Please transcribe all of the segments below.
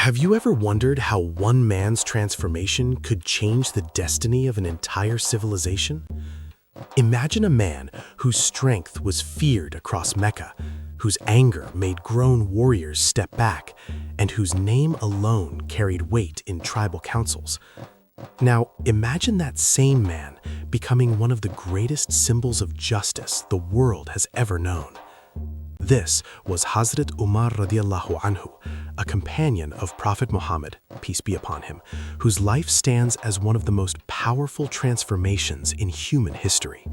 Have you ever wondered how one man's transformation could change the destiny of an entire civilization? Imagine a man whose strength was feared across Mecca, whose anger made grown warriors step back, and whose name alone carried weight in tribal councils. Now, imagine that same man becoming one of the greatest symbols of justice the world has ever known. This was Hazrat Umar radiallahu anhu, a companion of Prophet Muhammad, peace be upon him, whose life stands as one of the most powerful transformations in human history.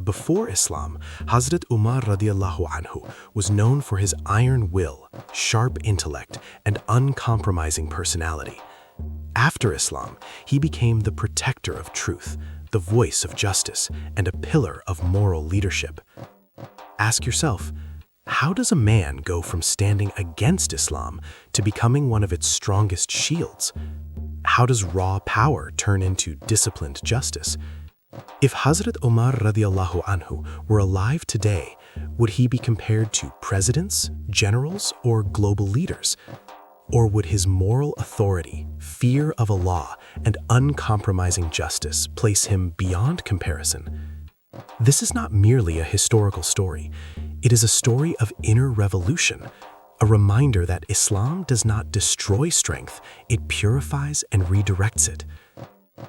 Before Islam, Hazrat Umar radiallahu anhu was known for his iron will, sharp intellect, and uncompromising personality. After Islam, he became the protector of truth, the voice of justice, and a pillar of moral leadership. Ask yourself, how does a man go from standing against Islam to becoming one of its strongest shields? How does raw power turn into disciplined justice? If Hazrat Umar radiallahu anhu were alive today, would he be compared to presidents, generals, or global leaders? Or would his moral authority, fear of Allah, and uncompromising justice place him beyond comparison? This is not merely a historical story. It is a story of inner revolution, a reminder that Islam does not destroy strength, it purifies and redirects it.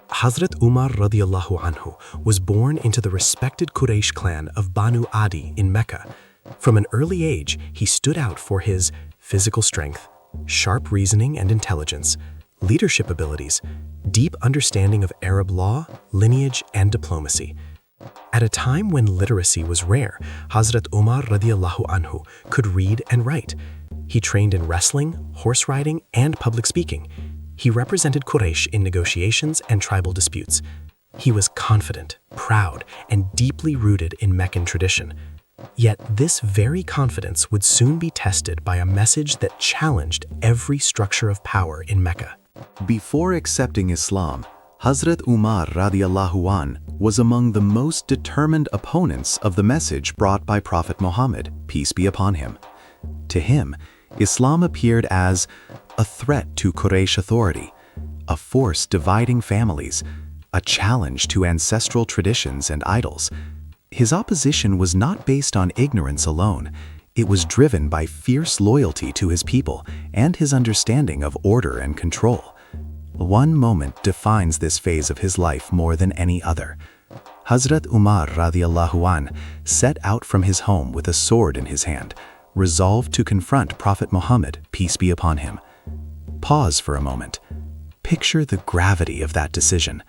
Hazrat Umar radiallahu anhu was born into the respected Quraysh clan of Banu Adi in Mecca. From an early age, he stood out for his physical strength, sharp reasoning and intelligence, leadership abilities, deep understanding of Arab law, lineage, and diplomacy. At a time when literacy was rare, Hazrat Umar radiallahu anhu could read and write. He trained in wrestling, horse riding, and public speaking. He represented Quraysh in negotiations and tribal disputes. He was confident, proud, and deeply rooted in Meccan tradition. Yet this very confidence would soon be tested by a message that challenged every structure of power in Mecca. Before accepting Islam, Hazrat Umar radiallahu an was among the most determined opponents of the message brought by Prophet Muhammad, peace be upon him. To him, Islam appeared as a threat to Quraysh authority, a force dividing families, a challenge to ancestral traditions and idols. His opposition was not based on ignorance alone. It was driven by fierce loyalty to his people and his understanding of order and control. One moment defines this phase of his life more than any other. Hazrat Umar radiallahu an set out from his home with a sword in his hand, resolved to confront Prophet Muhammad, peace be upon him. Pause for a moment. Picture the gravity of that decision.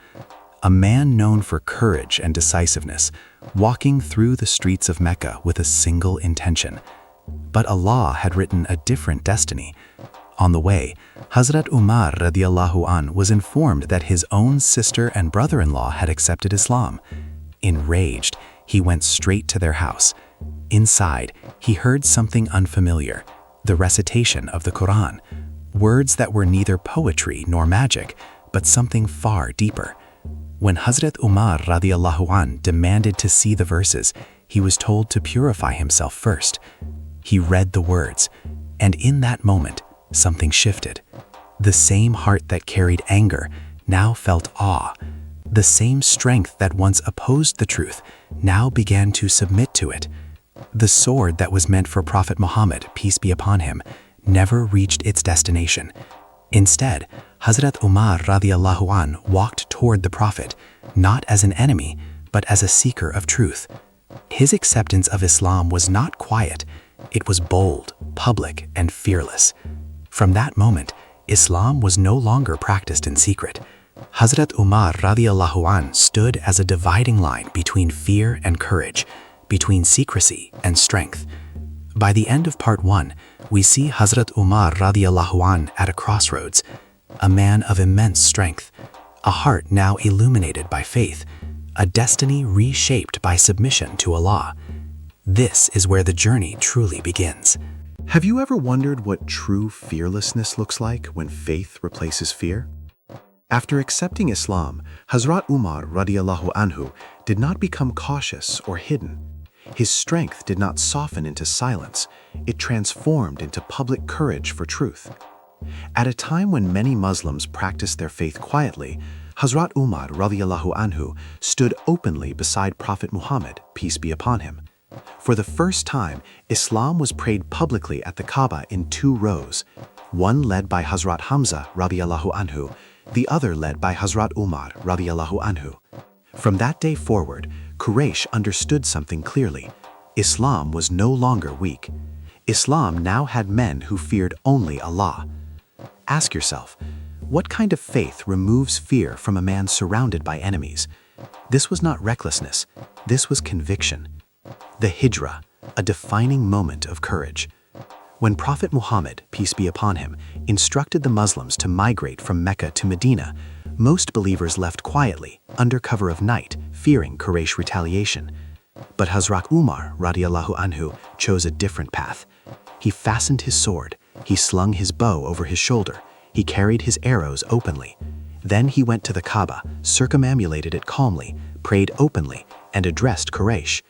A man known for courage and decisiveness, walking through the streets of Mecca with a single intention. But Allah had written a different destiny. On the way, Hazrat Umar radiallahu an was informed that his own sister and brother-in-law had accepted Islam. Enraged, he went straight to their house. Inside, he heard something unfamiliar, the recitation of the Quran, words that were neither poetry nor magic, but something far deeper. When Hazrat Umar radiallahu an demanded to see the verses, he was told to purify himself first. He read the words, and in that moment, something shifted. The same heart that carried anger now felt awe. The same strength that once opposed the truth now began to submit to it. The sword that was meant for Prophet Muhammad, peace be upon him, never reached its destination. Instead, Hazrat Umar radiallahu an walked toward the Prophet, not as an enemy, but as a seeker of truth. His acceptance of Islam was not quiet. It was bold, public, and fearless. From that moment, Islam was no longer practiced in secret. Hazrat Umar radiallahu an stood as a dividing line between fear and courage, between secrecy and strength. By the end of part 1, we see Hazrat Umar radiallahu an at a crossroads, a man of immense strength, a heart now illuminated by faith, a destiny reshaped by submission to Allah. This is where the journey truly begins. Have you ever wondered what true fearlessness looks like when faith replaces fear? After accepting Islam, Hazrat Umar radiallahu anhu did not become cautious or hidden. His strength did not soften into silence. It transformed into public courage for truth. At a time when many Muslims practiced their faith quietly, Hazrat Umar radiyallahu anhu stood openly beside Prophet Muhammad, peace be upon him. For the first time, Islam was prayed publicly at the Kaaba in 2 rows, one led by Hazrat Hamza radiyallahu anhu, the other led by Hazrat Umar radiyallahu anhu. From that day forward, Quraysh understood something clearly. Islam was no longer weak. Islam now had men who feared only Allah. Ask yourself, what kind of faith removes fear from a man surrounded by enemies? This was not recklessness, this was conviction. The Hijrah, a defining moment of courage. When Prophet Muhammad, peace be upon him, instructed the Muslims to migrate from Mecca to Medina, most believers left quietly, under cover of night, fearing Quraysh retaliation. But Hazrat Umar radiyallahu anhu chose a different path. He fastened his sword, he slung his bow over his shoulder, he carried his arrows openly. Then he went to the Kaaba, circumambulated it calmly, prayed openly, and addressed Quraysh.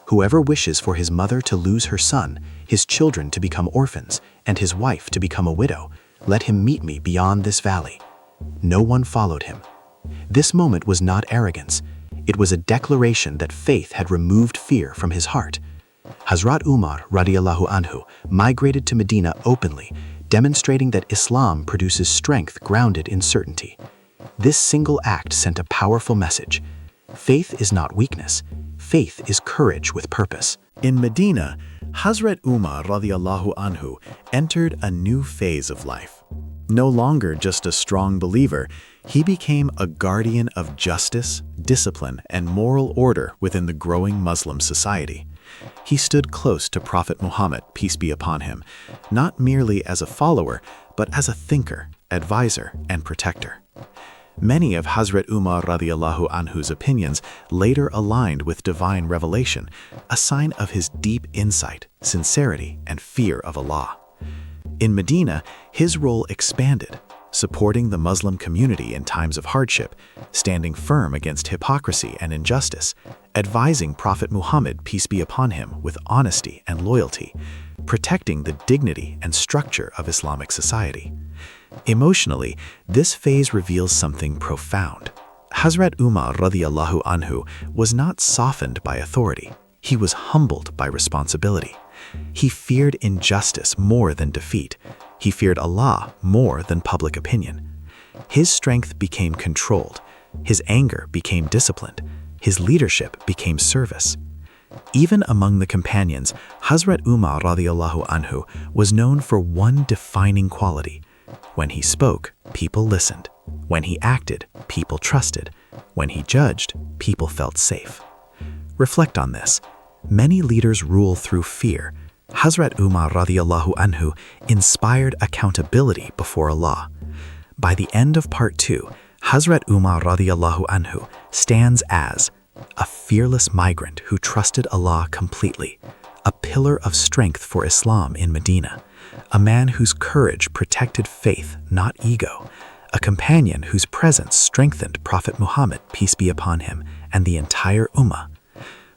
Whoever wishes for his mother to lose her son, his children to become orphans, and his wife to become a widow, let him meet me beyond this valley. No one followed him. This moment was not arrogance. It was a declaration that faith had removed fear from his heart. Hazrat Umar radiyallahu anhu migrated to Medina openly, demonstrating that Islam produces strength grounded in certainty. This single act sent a powerful message. Faith is not weakness. Faith is courage with purpose. In Medina, Hazrat Umar radiyallahu anhu entered a new phase of life. No longer just a strong believer, he became a guardian of justice, discipline, and moral order within the growing Muslim society. He stood close to Prophet Muhammad, peace be upon him, not merely as a follower, but as a thinker, advisor, and protector. Many of Hazrat Umar radiyallahu anhu's opinions later aligned with divine revelation, a sign of his deep insight, sincerity, and fear of Allah. In Medina, his role expanded, supporting the Muslim community in times of hardship, standing firm against hypocrisy and injustice, advising Prophet Muhammad, peace be upon him, with honesty and loyalty, protecting the dignity and structure of Islamic society. Emotionally, this phase reveals something profound. Hazrat Umar radiyallahu anhu was not softened by authority. He was humbled by responsibility. He feared injustice more than defeat. He feared Allah more than public opinion. His strength became controlled. His anger became disciplined. His leadership became service. Even among the companions, Hazrat Umar radiyallahu anhu was known for one defining quality. When he spoke, people listened. When he acted, people trusted. When he judged, people felt safe. Reflect on this. Many leaders rule through fear. Hazrat Umar radiyallahu anhu inspired accountability before Allah. By the end of part 2, Hazrat Umar radiyallahu anhu stands as a fearless migrant who trusted Allah completely, a pillar of strength for Islam in Medina, a man whose courage protected faith, not ego, a companion whose presence strengthened Prophet Muhammad, peace be upon him, and the entire Ummah.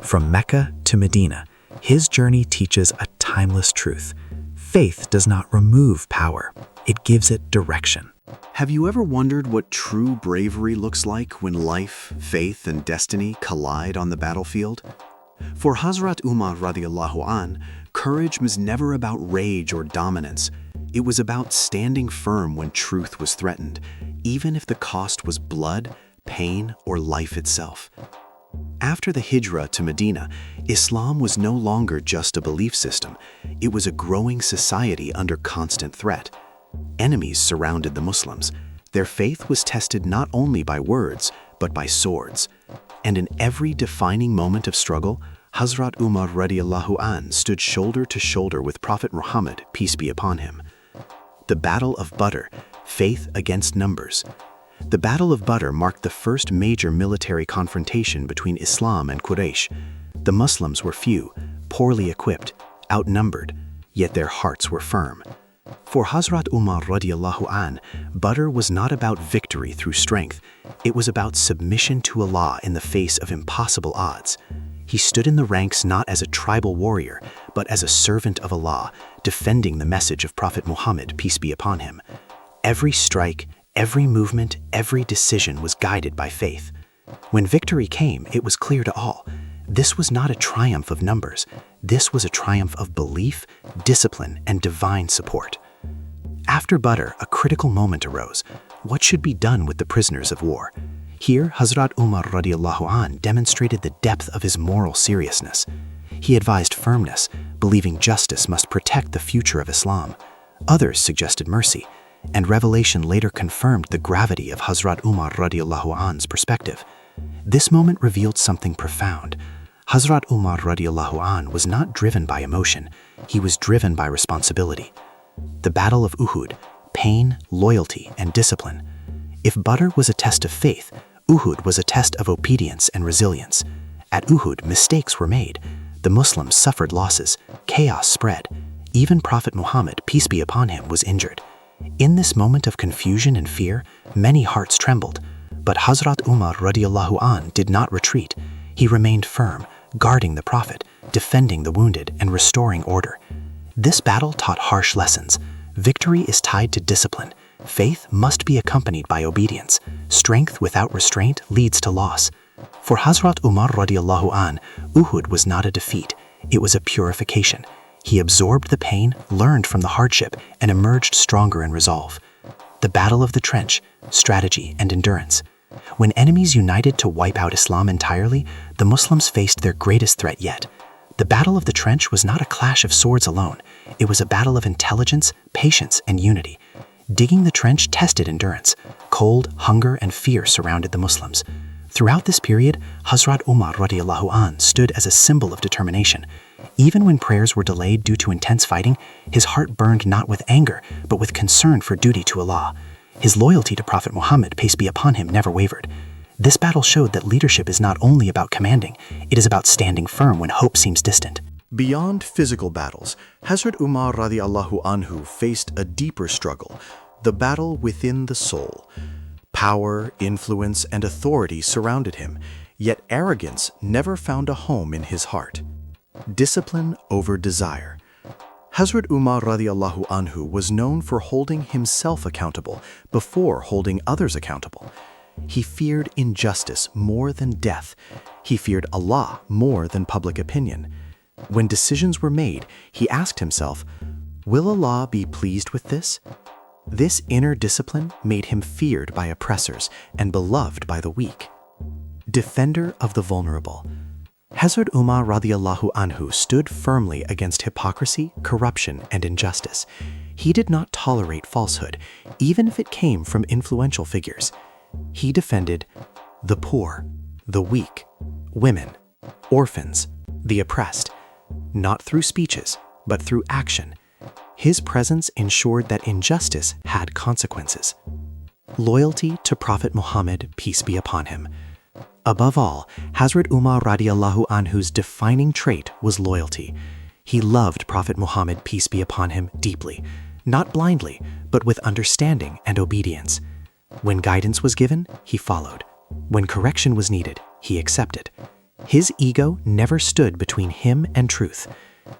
From Mecca to Medina, his journey teaches a timeless truth. Faith does not remove power, it gives it direction. Have you ever wondered what true bravery looks like when life, faith, and destiny collide on the battlefield? For Hazrat Umar radiyallahu an, courage was never about rage or dominance. It was about standing firm when truth was threatened, even if the cost was blood, pain, or life itself. After the Hijrah to Medina, Islam was no longer just a belief system. It was a growing society under constant threat. Enemies surrounded the Muslims. Their faith was tested not only by words, but by swords. And in every defining moment of struggle, Hazrat Umar radiyallahu an stood shoulder to shoulder with Prophet Muhammad, peace be upon him. The Battle of Badr, faith against numbers. The Battle of Badr marked the first major military confrontation between Islam and Quraysh. The Muslims were few, poorly equipped, outnumbered, yet their hearts were firm. For Hazrat Umar radiyallahu an, Badr was not about victory through strength. It was about submission to Allah in the face of impossible odds. He stood in the ranks not as a tribal warrior, but as a servant of Allah, defending the message of Prophet Muhammad, peace be upon him. Every strike, every movement, every decision was guided by faith. When victory came, it was clear to all. This was not a triumph of numbers. This was a triumph of belief, discipline, and divine support. After Badr, a critical moment arose. What should be done with the prisoners of war? Here, Hazrat Umar radiallahu an demonstrated the depth of his moral seriousness. He advised firmness, believing justice must protect the future of Islam. Others suggested mercy, and revelation later confirmed the gravity of Hazrat Umar radiallahu an's perspective. This moment revealed something profound. Hazrat Umar radiallahu an was not driven by emotion, he was driven by responsibility. The Battle of Uhud, pain, loyalty, and discipline. If Badr was a test of faith, Uhud was a test of obedience and resilience. At Uhud, mistakes were made. The Muslims suffered losses. Chaos spread. Even Prophet Muhammad, peace be upon him, was injured. In this moment of confusion and fear, many hearts trembled. But Hazrat Umar radiallahu an did not retreat. He remained firm, guarding the Prophet, defending the wounded, and restoring order. This battle taught harsh lessons. Victory is tied to discipline. Faith must be accompanied by obedience. Strength without restraint leads to loss. For Hazrat Umar radiallahu an, Uhud was not a defeat. It was a purification. He absorbed the pain, learned from the hardship, and emerged stronger in resolve. The Battle of the Trench, strategy and endurance. When enemies united to wipe out Islam entirely, the Muslims faced their greatest threat yet. The Battle of the Trench was not a clash of swords alone. It was a battle of intelligence, patience, and unity. Digging the trench tested endurance. Cold, hunger, and fear surrounded the Muslims. Throughout this period, Hazrat Umar radiallahu an stood as a symbol of determination. Even when prayers were delayed due to intense fighting, his heart burned not with anger, but with concern for duty to Allah. His loyalty to Prophet Muhammad, peace be upon him, never wavered. This battle showed that leadership is not only about commanding, it is about standing firm when hope seems distant. Beyond physical battles, Hazrat Umar radiallahu anhu faced a deeper struggle, the battle within the soul. Power, influence, and authority surrounded him, yet arrogance never found a home in his heart. Discipline over desire. Hazrat Umar radiallahu anhu was known for holding himself accountable before holding others accountable. He feared injustice more than death. He feared Allah more than public opinion. When decisions were made, he asked himself, will Allah be pleased with this? This inner discipline made him feared by oppressors and beloved by the weak. Defender of the vulnerable. Hazrat Umar radiallahu anhu stood firmly against hypocrisy, corruption, and injustice. He did not tolerate falsehood, even if it came from influential figures. He defended the poor, the weak, women, orphans, the oppressed, not through speeches, but through action. His presence ensured that injustice had consequences. Loyalty to Prophet Muhammad, peace be upon him. Above all, Hazrat Umar radiallahu anhu's defining trait was loyalty. He loved Prophet Muhammad, peace be upon him, deeply, not blindly, but with understanding and obedience. When guidance was given, he followed. When correction was needed, he accepted. His ego never stood between him and truth.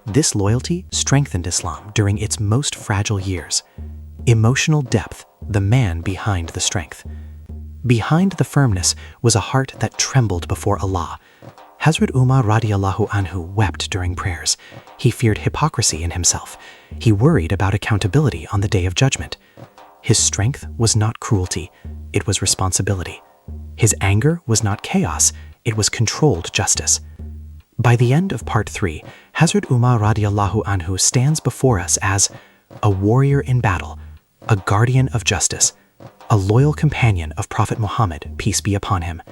This loyalty strengthened Islam during its most fragile years. Emotional depth, the man behind the strength. Behind the firmness was a heart that trembled before Allah. Hazrat Umar radiallahu anhu wept during prayers. He feared hypocrisy in himself. He worried about accountability on the day of judgment. His strength was not cruelty, it was responsibility. His anger was not chaos, it was controlled justice. By the end of part 3, Hazrat Umar radiallahu anhu stands before us as a warrior in battle, a guardian of justice, a loyal companion of Prophet Muhammad, peace be upon him,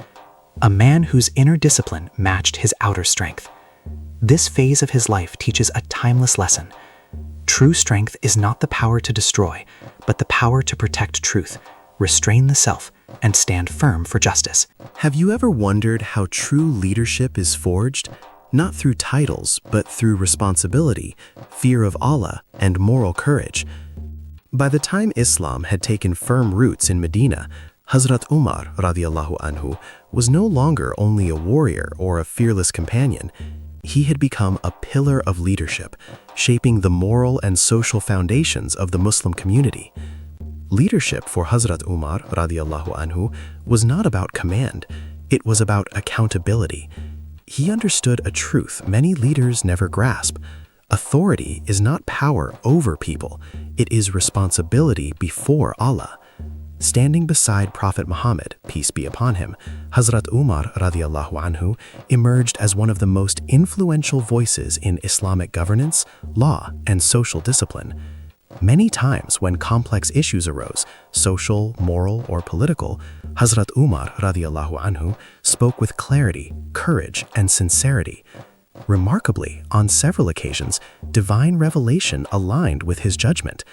a man whose inner discipline matched his outer strength. This phase of his life teaches a timeless lesson. True strength is not the power to destroy, but the power to protect truth, restrain the self, and stand firm for justice. Have you ever wondered how true leadership is forged? Not through titles, but through responsibility, fear of Allah, and moral courage. By the time Islam had taken firm roots in Medina, Hazrat Umar radiallahu anhu was no longer only a warrior or a fearless companion. he had become a pillar of leadership, shaping the moral and social foundations of the Muslim community. Leadership for Hazrat Umar radiallahu anhu was not about command, it was about accountability. He understood a truth many leaders never grasp. Authority is not power over people, it is responsibility before Allah. Standing beside Prophet Muhammad, peace be upon him, Hazrat Umar radiallahu anhu emerged as one of the most influential voices in Islamic governance, law, and social discipline. Many times when complex issues arose, social, moral, or political, Hazrat Umar radiallahu anhu spoke with clarity, courage, and sincerity. Remarkably, on several occasions, divine revelation aligned with his judgment.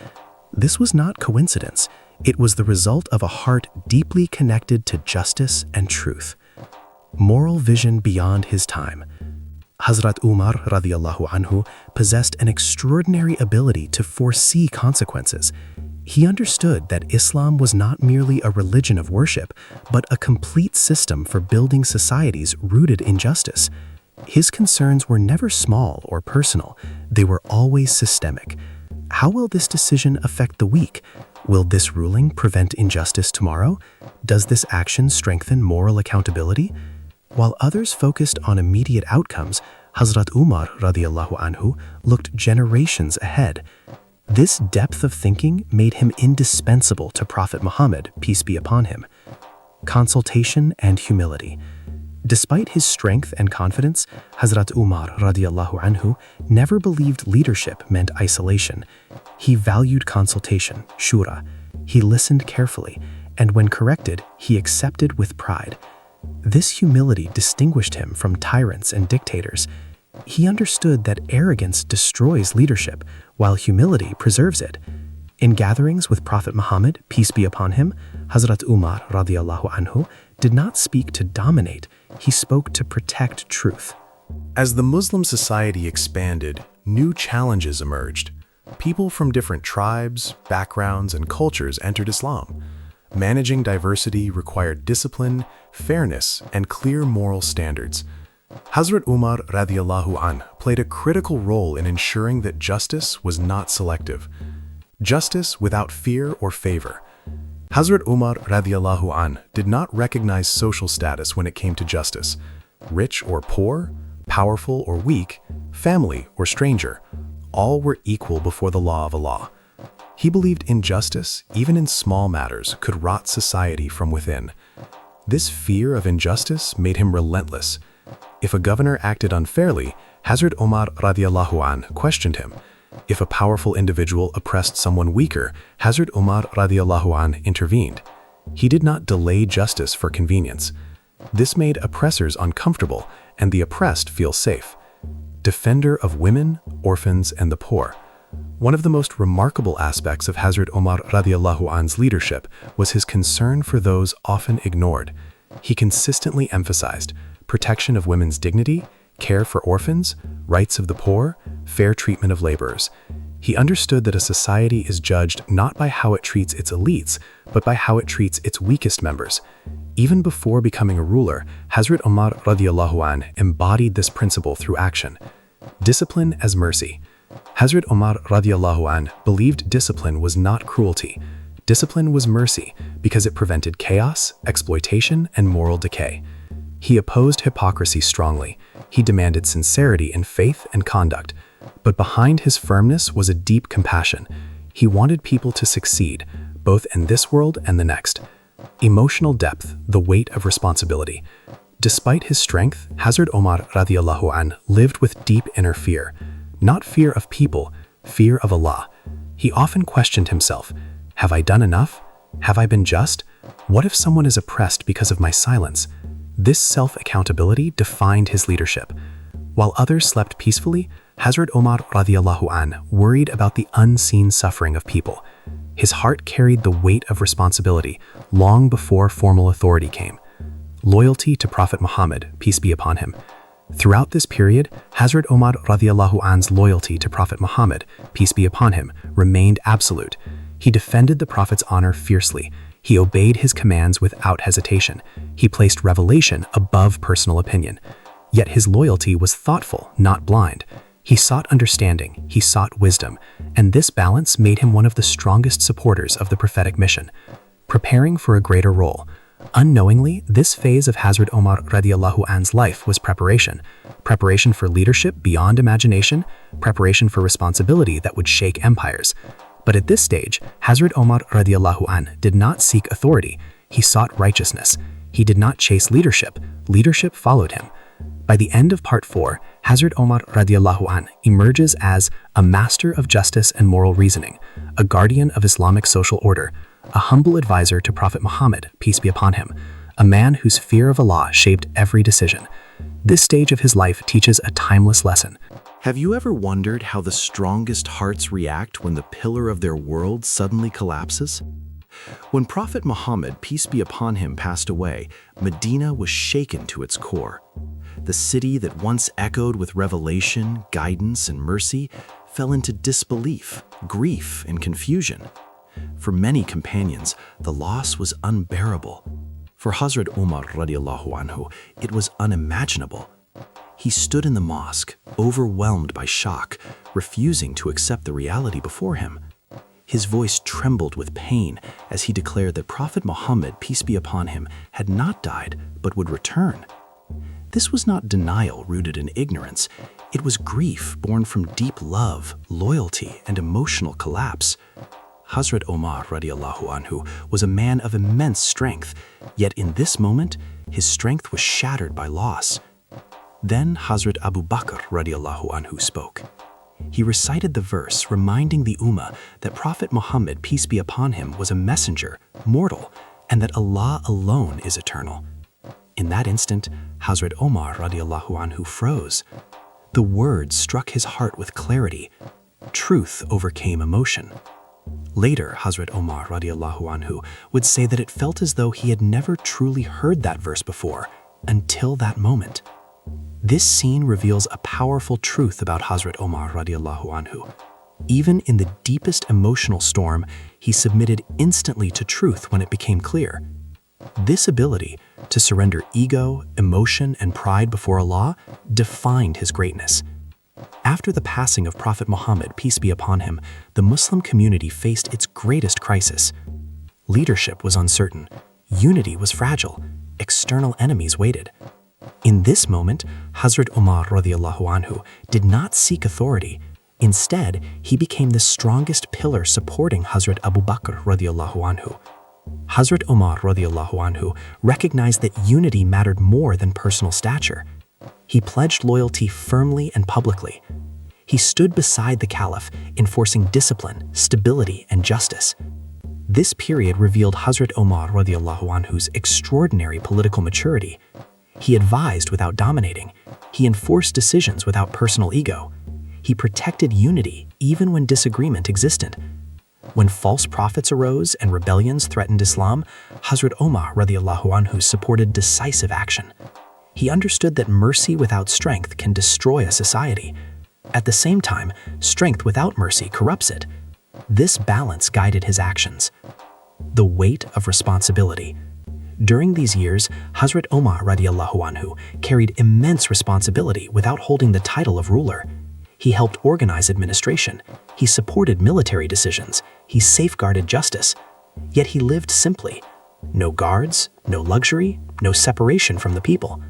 This was not coincidence. It was the result of a heart deeply connected to justice and truth. Moral vision beyond his time. Hazrat Umar radiallahu anhu possessed an extraordinary ability to foresee consequences. He understood that Islam was not merely a religion of worship, but a complete system for building societies rooted in justice. His concerns were never small or personal, they were always systemic. How will this decision affect the weak? Will this ruling prevent injustice tomorrow? Does this action strengthen moral accountability? While others focused on immediate outcomes, Hazrat Umar radiallahu anhu looked generations ahead. This depth of thinking made him indispensable to Prophet Muhammad, peace be upon him. Consultation and humility. Despite his strength and confidence, Hazrat Umar radiallahu anhu never believed leadership meant isolation. He valued consultation, shura. He listened carefully, and when corrected, he accepted with pride. This humility distinguished him from tyrants and dictators. He understood that arrogance destroys leadership, while humility preserves it. In gatherings with Prophet Muhammad, peace be upon him, Hazrat Umar radiallahu anhu did not speak to dominate, he spoke to protect truth. As the Muslim society expanded, new challenges emerged. People from different tribes, backgrounds, and cultures entered Islam. Managing diversity required discipline, fairness, and clear moral standards. Hazrat Umar radiallahu anh played a critical role in ensuring that justice was not selective. Justice without fear or favor. Hazrat Umar radiallahu anh did not recognize social status when it came to justice. Rich or poor, powerful or weak, family or stranger, all were equal before the law of Allah. He believed injustice, even in small matters, could rot society from within. This fear of injustice made him relentless. If a governor acted unfairly, Hazrat Umar radiallahu anh questioned him. If a powerful individual oppressed someone weaker, Hazrat Umar radiallahu anh intervened. He did not delay justice for convenience. This made oppressors uncomfortable and the oppressed feel safe. Defender of women, orphans, and the poor. One of the most remarkable aspects of Hazrat Umar radiallahu anh's leadership was his concern for those often ignored. He consistently emphasized protection of women's dignity, care for orphans, rights of the poor, fair treatment of laborers. He understood that a society is judged not by how it treats its elites, but by how it treats its weakest members. Even before becoming a ruler, Hazrat Umar radiallahu anh embodied this principle through action. Discipline as mercy. Hazrat Umar radiallahu anh believed discipline was not cruelty. Discipline was mercy because it prevented chaos, exploitation, and moral decay. He opposed hypocrisy strongly. He demanded sincerity in faith and conduct. But behind his firmness was a deep compassion. He wanted people to succeed, both in this world and the next. Emotional depth, the weight of responsibility. Despite his strength, Hazrat Umar radiallahu anh lived with deep inner fear. Not fear of people, fear of Allah. He often questioned himself, have I done enough? Have I been just? What if someone is oppressed because of my silence? This self-accountability defined his leadership. While others slept peacefully, Hazrat Umar radiallahu anh worried about the unseen suffering of people. His heart carried the weight of responsibility long before formal authority came. Loyalty to Prophet Muhammad, peace be upon him. Throughout this period, Hazrat Umar radiallahu anh's loyalty to Prophet Muhammad, peace be upon him, remained absolute. He defended the Prophet's honor fiercely. He obeyed his commands without hesitation. He placed revelation above personal opinion. Yet his loyalty was thoughtful, not blind. He sought understanding, he sought wisdom, and this balance made him one of the strongest supporters of the prophetic mission. Preparing for a greater role. Unknowingly, this phase of Hazrat Umar radiallahu anhu's life was preparation. Preparation for leadership beyond imagination, preparation for responsibility that would shake empires. But at this stage, Hazrat Umar radiallahu anh did not seek authority, he sought righteousness. He did not chase leadership, leadership followed him. By the end of part 4, Hazrat Umar radiallahu anh emerges as a master of justice and moral reasoning, a guardian of Islamic social order, a humble advisor to Prophet Muhammad, peace be upon him, a man whose fear of Allah shaped every decision. This stage of his life teaches a timeless lesson. Have you ever wondered how the strongest hearts react when the pillar of their world suddenly collapses? When Prophet Muhammad, peace be upon him, passed away, Medina was shaken to its core. The city that once echoed with revelation, guidance, and mercy fell into disbelief, grief, and confusion. For many companions, the loss was unbearable. For Hazrat Umar radiallahu anhu, it was unimaginable. He stood in the mosque, overwhelmed by shock, refusing to accept the reality before him. His voice trembled with pain as he declared that Prophet Muhammad, peace be upon him, had not died, but would return. This was not denial rooted in ignorance. It was grief born from deep love, loyalty, and emotional collapse. Hazrat Umar radiallahu anhu was a man of immense strength, yet in this moment, his strength was shattered by loss. Then Hazrat Abu Bakr radiallahu anhu spoke. He recited the verse reminding the Ummah that Prophet Muhammad, peace be upon him, was a messenger, mortal, and that Allah alone is eternal. In that instant, Hazrat Umar radiallahu anhu froze. The words struck his heart with clarity. Truth overcame emotion. Later, Hazrat Umar radiallahu anhu would say that it felt as though he had never truly heard that verse before, until that moment. This scene reveals a powerful truth about Hazrat Umar radiallahu anhu. Even in the deepest emotional storm, he submitted instantly to truth when it became clear. This ability to surrender ego, emotion, and pride before Allah defined his greatness. After the passing of Prophet Muhammad, peace be upon him, the Muslim community faced its greatest crisis. Leadership was uncertain, unity was fragile, external enemies waited. In this moment, Hazrat Umar radiallahu anhu did not seek authority. Instead, he became the strongest pillar supporting Hazrat Abu Bakr radiallahu anhu. Hazrat Umar radiallahu anhu recognized that unity mattered more than personal stature. He pledged loyalty firmly and publicly. He stood beside the Caliph, enforcing discipline, stability, and justice. This period revealed Hazrat Umar radiallahu anhu's extraordinary political maturity. He advised without dominating. He enforced decisions without personal ego. He protected unity even when disagreement existed. When false prophets arose and rebellions threatened Islam, Hazrat Umar radiallahu anhu supported decisive action. He understood that mercy without strength can destroy a society. At the same time, strength without mercy corrupts it. This balance guided his actions. The weight of responsibility. During these years, Hazrat Umar radiallahu anhu carried immense responsibility without holding the title of ruler. He helped organize administration. He supported military decisions. He safeguarded justice. Yet he lived simply. No guards, no luxury, no separation from the people.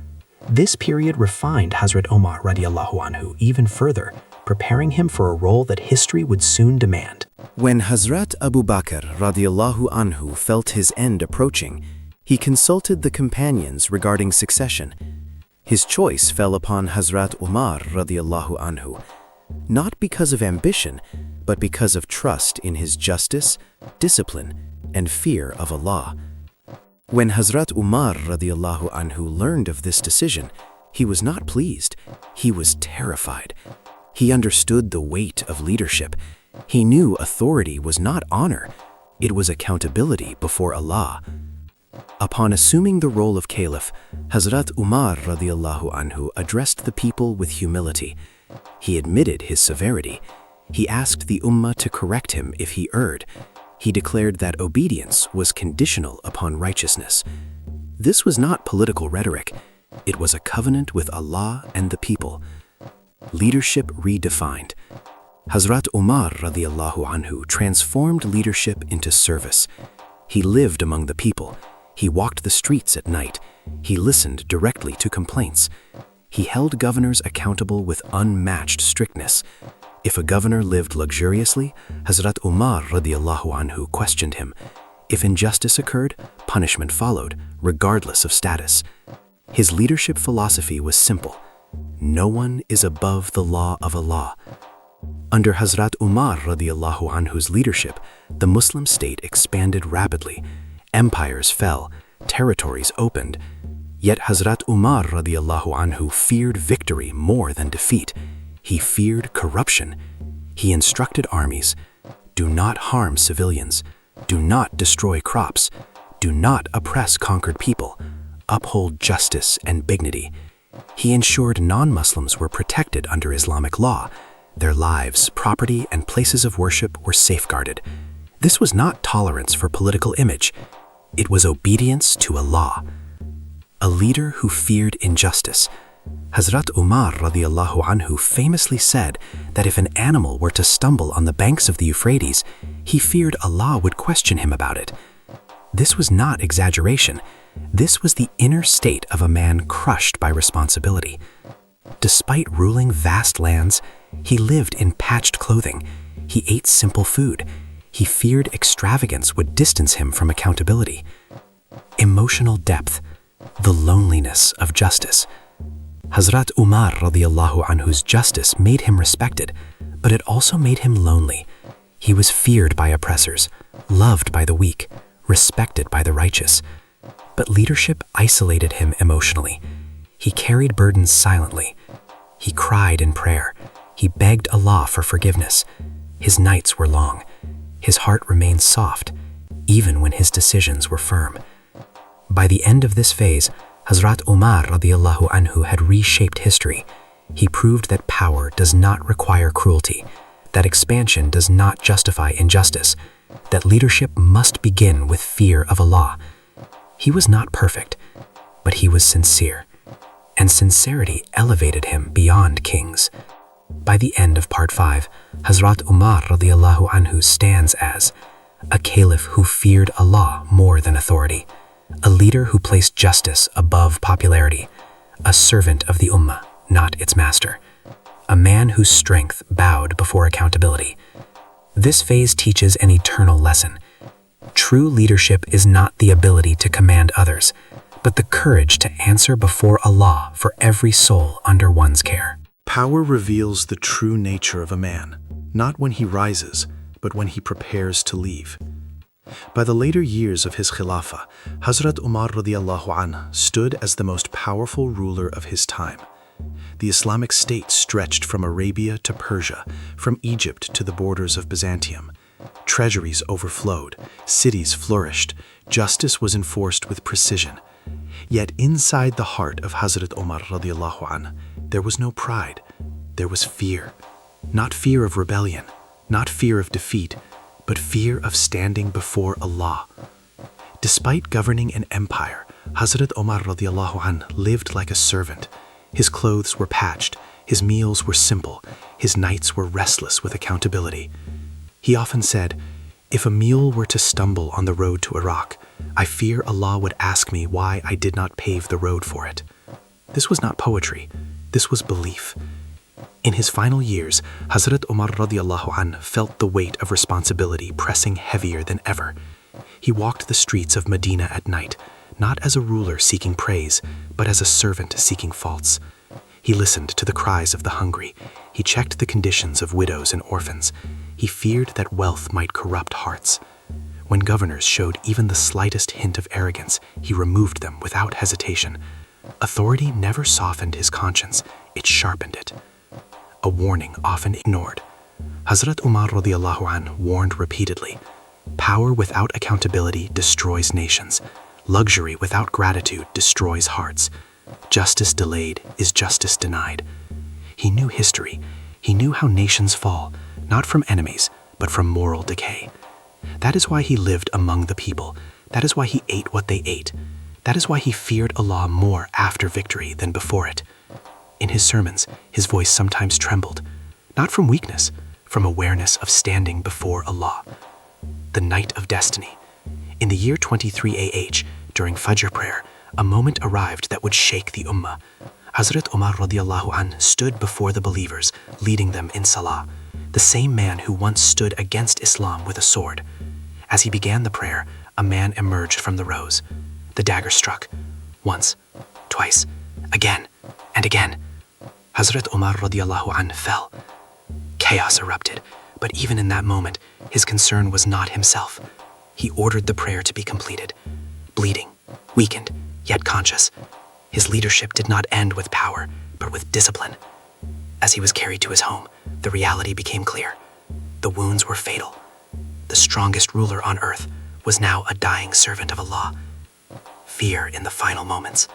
This period refined Hazrat Umar radiallahu anhu even further, preparing him for a role that history would soon demand. When Hazrat Abu Bakr radiallahu anhu felt his end approaching, he consulted the companions regarding succession. His choice fell upon Hazrat Umar radiallahu anhu, not because of ambition, but because of trust in his justice, discipline, and fear of Allah. When Hazrat Umar radiallahu anhu learned of this decision, he was not pleased, he was terrified. He understood the weight of leadership. He knew authority was not honor, it was accountability before Allah. Upon assuming the role of caliph, Hazrat Umar radiallahu anhu addressed the people with humility. He admitted his severity. He asked the ummah to correct him if he erred. He declared that obedience was conditional upon righteousness. This was not political rhetoric. It was a covenant with Allah and the people. Leadership redefined. Hazrat Umar radiallahu anhu transformed leadership into service. He lived among the people. He walked the streets at night. He listened directly to complaints. He held governors accountable with unmatched strictness. If a governor lived luxuriously, Hazrat Umar radiallahu anhu questioned him. If injustice occurred, punishment followed, regardless of status. His leadership philosophy was simple. No one is above the law of Allah. Under Hazrat Umar radiallahu anhu's leadership, the Muslim state expanded rapidly. Empires fell, territories opened. Yet Hazrat Umar radiallahu anhu feared victory more than defeat. He feared corruption. He instructed armies, do not harm civilians, do not destroy crops, do not oppress conquered people, uphold justice and dignity. He ensured non-Muslims were protected under Islamic law. Their lives, property, and places of worship were safeguarded. This was not tolerance for political image. It was obedience to Allah. A leader who feared injustice. Hazrat Umar radiallahu anhu famously said that if an animal were to stumble on the banks of the Euphrates, he feared Allah would question him about it. This was not exaggeration. This was the inner state of a man crushed by responsibility. Despite ruling vast lands, he lived in patched clothing. He ate simple food. He feared extravagance would distance him from accountability. Emotional depth, the loneliness of justice. Hazrat Umar radiallahu anhu's justice made him respected, but it also made him lonely. He was feared by oppressors, loved by the weak, respected by the righteous. But leadership isolated him emotionally. He carried burdens silently. He cried in prayer. He begged Allah for forgiveness. His nights were long. His heart remained soft, even when his decisions were firm. By the end of this phase, Hazrat Umar radiallahu anhu had reshaped history. He proved that power does not require cruelty, that expansion does not justify injustice, that leadership must begin with fear of Allah. He was not perfect, but he was sincere, and sincerity elevated him beyond kings. By the end of part 5, Hazrat Umar radiallahu anhu stands as a caliph who feared Allah more than authority, a leader who placed justice above popularity, a servant of the Ummah, not its master, a man whose strength bowed before accountability. This phase teaches an eternal lesson. True leadership is not the ability to command others, but the courage to answer before Allah for every soul under one's care. Power reveals the true nature of a man, not when he rises, but when he prepares to leave. By the later years of his Khilafah, Hazrat Umar radiallahu anh stood as the most powerful ruler of his time. The Islamic state stretched from Arabia to Persia, from Egypt to the borders of Byzantium. Treasuries overflowed, cities flourished, justice was enforced with precision. Yet inside the heart of Hazrat Umar radiallahu anh, there was no pride, there was fear. Not fear of rebellion, not fear of defeat, but fear of standing before Allah. Despite governing an empire, Hazrat Umar radiallahu anh lived like a servant. His clothes were patched, his meals were simple, his nights were restless with accountability. He often said, "If a mule were to stumble on the road to Iraq, I fear Allah would ask me why I did not pave the road for it." This was not poetry, this was belief. In his final years, Hazrat Umar radiallahu anh felt the weight of responsibility pressing heavier than ever. He walked the streets of Medina at night, not as a ruler seeking praise, but as a servant seeking faults. He listened to the cries of the hungry. He checked the conditions of widows and orphans. He feared that wealth might corrupt hearts. When governors showed even the slightest hint of arrogance, he removed them without hesitation. Authority never softened his conscience, it sharpened it. A warning often ignored. Hazrat Umar radiallahu anh warned repeatedly, "Power without accountability destroys nations. Luxury without gratitude destroys hearts. Justice delayed is justice denied." He knew history. He knew how nations fall, not from enemies, but from moral decay. That is why he lived among the people. That is why he ate what they ate. That is why he feared Allah more after victory than before it. In his sermons, his voice sometimes trembled, not from weakness, from awareness of standing before Allah. The night of destiny. In the year 23 AH, during Fajr prayer, a moment arrived that would shake the Ummah. Hazrat Umar radiallahu anh stood before the believers, leading them in salah, the same man who once stood against Islam with a sword. As he began the prayer, a man emerged from the rows. The dagger struck, once, twice, again, and again. Hazrat Umar radiallahu anh fell. Chaos erupted, but even in that moment, his concern was not himself. He ordered the prayer to be completed. Bleeding, weakened, yet conscious, his leadership did not end with power, but with discipline. As he was carried to his home, the reality became clear. The wounds were fatal. The strongest ruler on earth was now a dying servant of Allah. Fear in the final moments.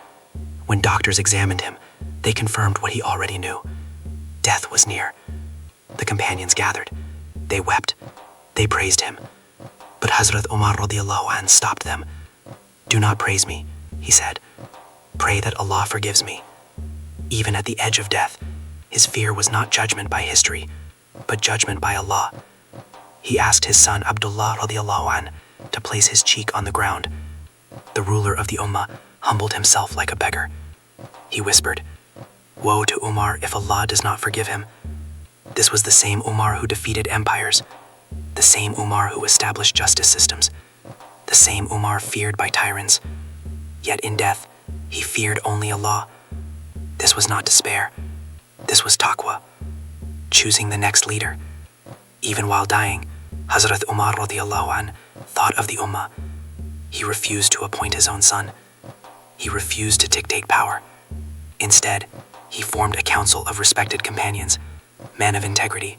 When doctors examined him, they confirmed what he already knew. Death was near. The companions gathered. They wept. They praised him. But Hazrat Umar radiallahu anh stopped them. "Do not praise me," he said. "Pray that Allah forgives me." Even at the edge of death, his fear was not judgment by history, but judgment by Allah. He asked his son Abdullah radiallahu anh to place his cheek on the ground. The ruler of the Ummah humbled himself like a beggar. He whispered, "Woe to Umar if Allah does not forgive him." This was the same Umar who defeated empires, the same Umar who established justice systems, the same Umar feared by tyrants. Yet in death, he feared only Allah. This was not despair. This was taqwa, choosing the next leader. Even while dying, Hazrat Umar radiallahu anh thought of the Ummah. He refused to appoint his own son. He refused to dictate power. Instead, he formed a council of respected companions, men of integrity,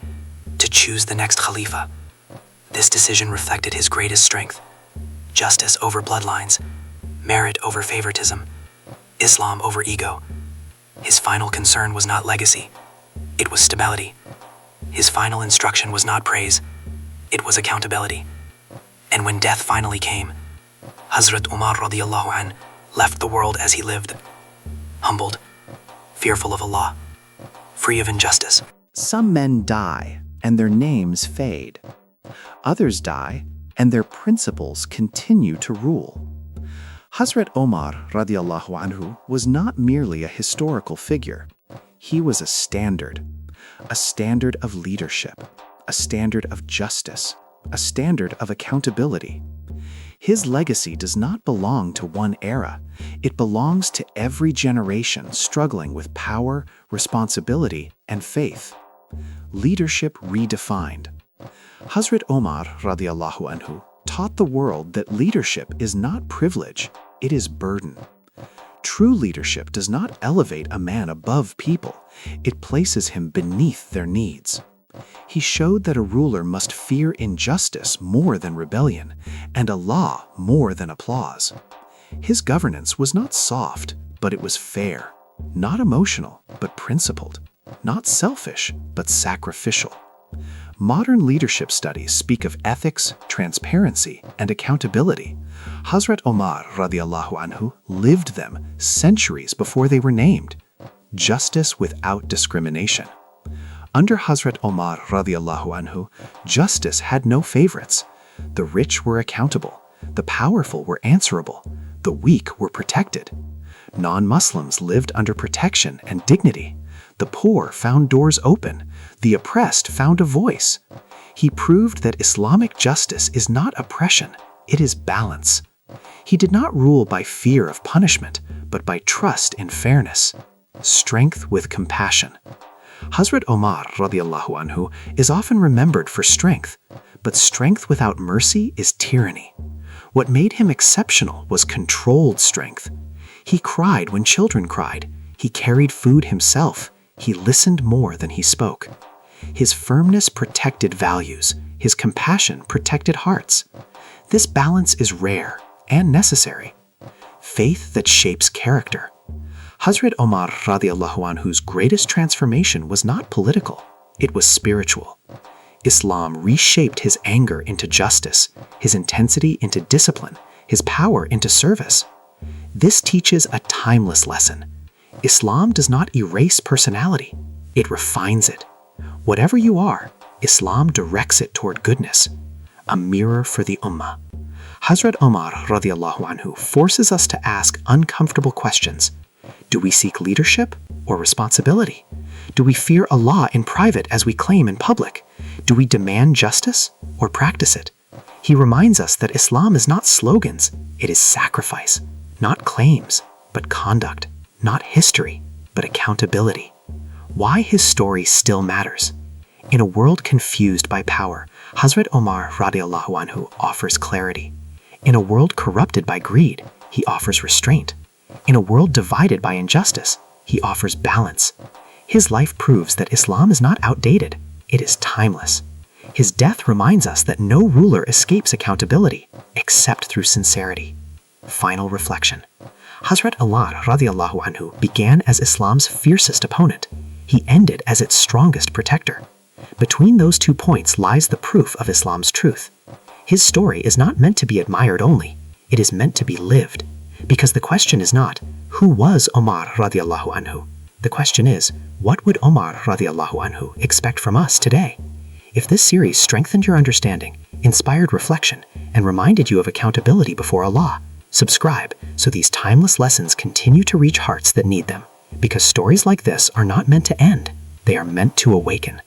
to choose the next Khalifa. This decision reflected his greatest strength: justice over bloodlines, merit over favoritism, Islam over ego. His final concern was not legacy, it was stability. His final instruction was not praise, it was accountability. And when death finally came, Hazrat Umar radiallahu anh left the world as he lived, humbled, fearful of Allah, free of injustice. Some men die and their names fade. Others die and their principles continue to rule. Hazrat Omar radiallahu anhu was not merely a historical figure. He was a standard of leadership, a standard of justice, a standard of accountability. His legacy does not belong to one era. It belongs to every generation struggling with power, responsibility, and faith. Leadership redefined. Hazrat Omar radiallahu anhu taught the world that leadership is not privilege, it is burden. True leadership does not elevate a man above people, it places him beneath their needs. He showed that a ruler must fear injustice more than rebellion, and Allah more than applause. His governance was not soft, but it was fair, not emotional, but principled, not selfish, but sacrificial. Modern leadership studies speak of ethics, transparency, and accountability. Hazrat Omar radiallahu anhu lived them centuries before they were named. Justice without discrimination. Under Hazrat Omar radiallahu anhu, justice had no favorites. The rich were accountable, the powerful were answerable, the weak were protected. Non-Muslims lived under protection and dignity. The poor found doors open, the oppressed found a voice. He proved that Islamic justice is not oppression, it is balance. He did not rule by fear of punishment, but by trust in fairness. Strength with compassion. Hazrat Omar radiallahu anhu is often remembered for strength, but strength without mercy is tyranny. What made him exceptional was controlled strength. He cried when children cried. He carried food himself. He listened more than he spoke. His firmness protected values. His compassion protected hearts. This balance is rare and necessary. Faith that shapes character. Hazrat Omar radiallahu anhu's greatest transformation was not political, it was spiritual. Islam reshaped his anger into justice, his intensity into discipline, his power into service. This teaches a timeless lesson. Islam does not erase personality, it refines it. Whatever you are, Islam directs it toward goodness, a mirror for the Ummah. Hazrat Umar radiallahu anhu forces us to ask uncomfortable questions. Do we seek leadership or responsibility? Do we fear Allah in private as we claim in public? Do we demand justice or practice it? He reminds us that Islam is not slogans, it is sacrifice, not claims, but conduct, not history, but accountability. Why his story still matters. In a world confused by power, Hazrat Umar radiallahu anhu offers clarity. In a world corrupted by greed, he offers restraint. In a world divided by injustice, he offers balance. His life proves that Islam is not outdated, it is timeless. His death reminds us that no ruler escapes accountability except through sincerity. Final reflection. Hazrat Ali radiallahu anhu began as Islam's fiercest opponent. He ended as its strongest protector. Between those 2 points lies the proof of Islam's truth. His story is not meant to be admired only, it is meant to be lived. Because the question is not, who was Umar radiallahu anhu? The question is, what would Umar radiallahu anhu expect from us today? If this series strengthened your understanding, inspired reflection, and reminded you of accountability before Allah, subscribe so these timeless lessons continue to reach hearts that need them. Because stories like this are not meant to end, they are meant to awaken.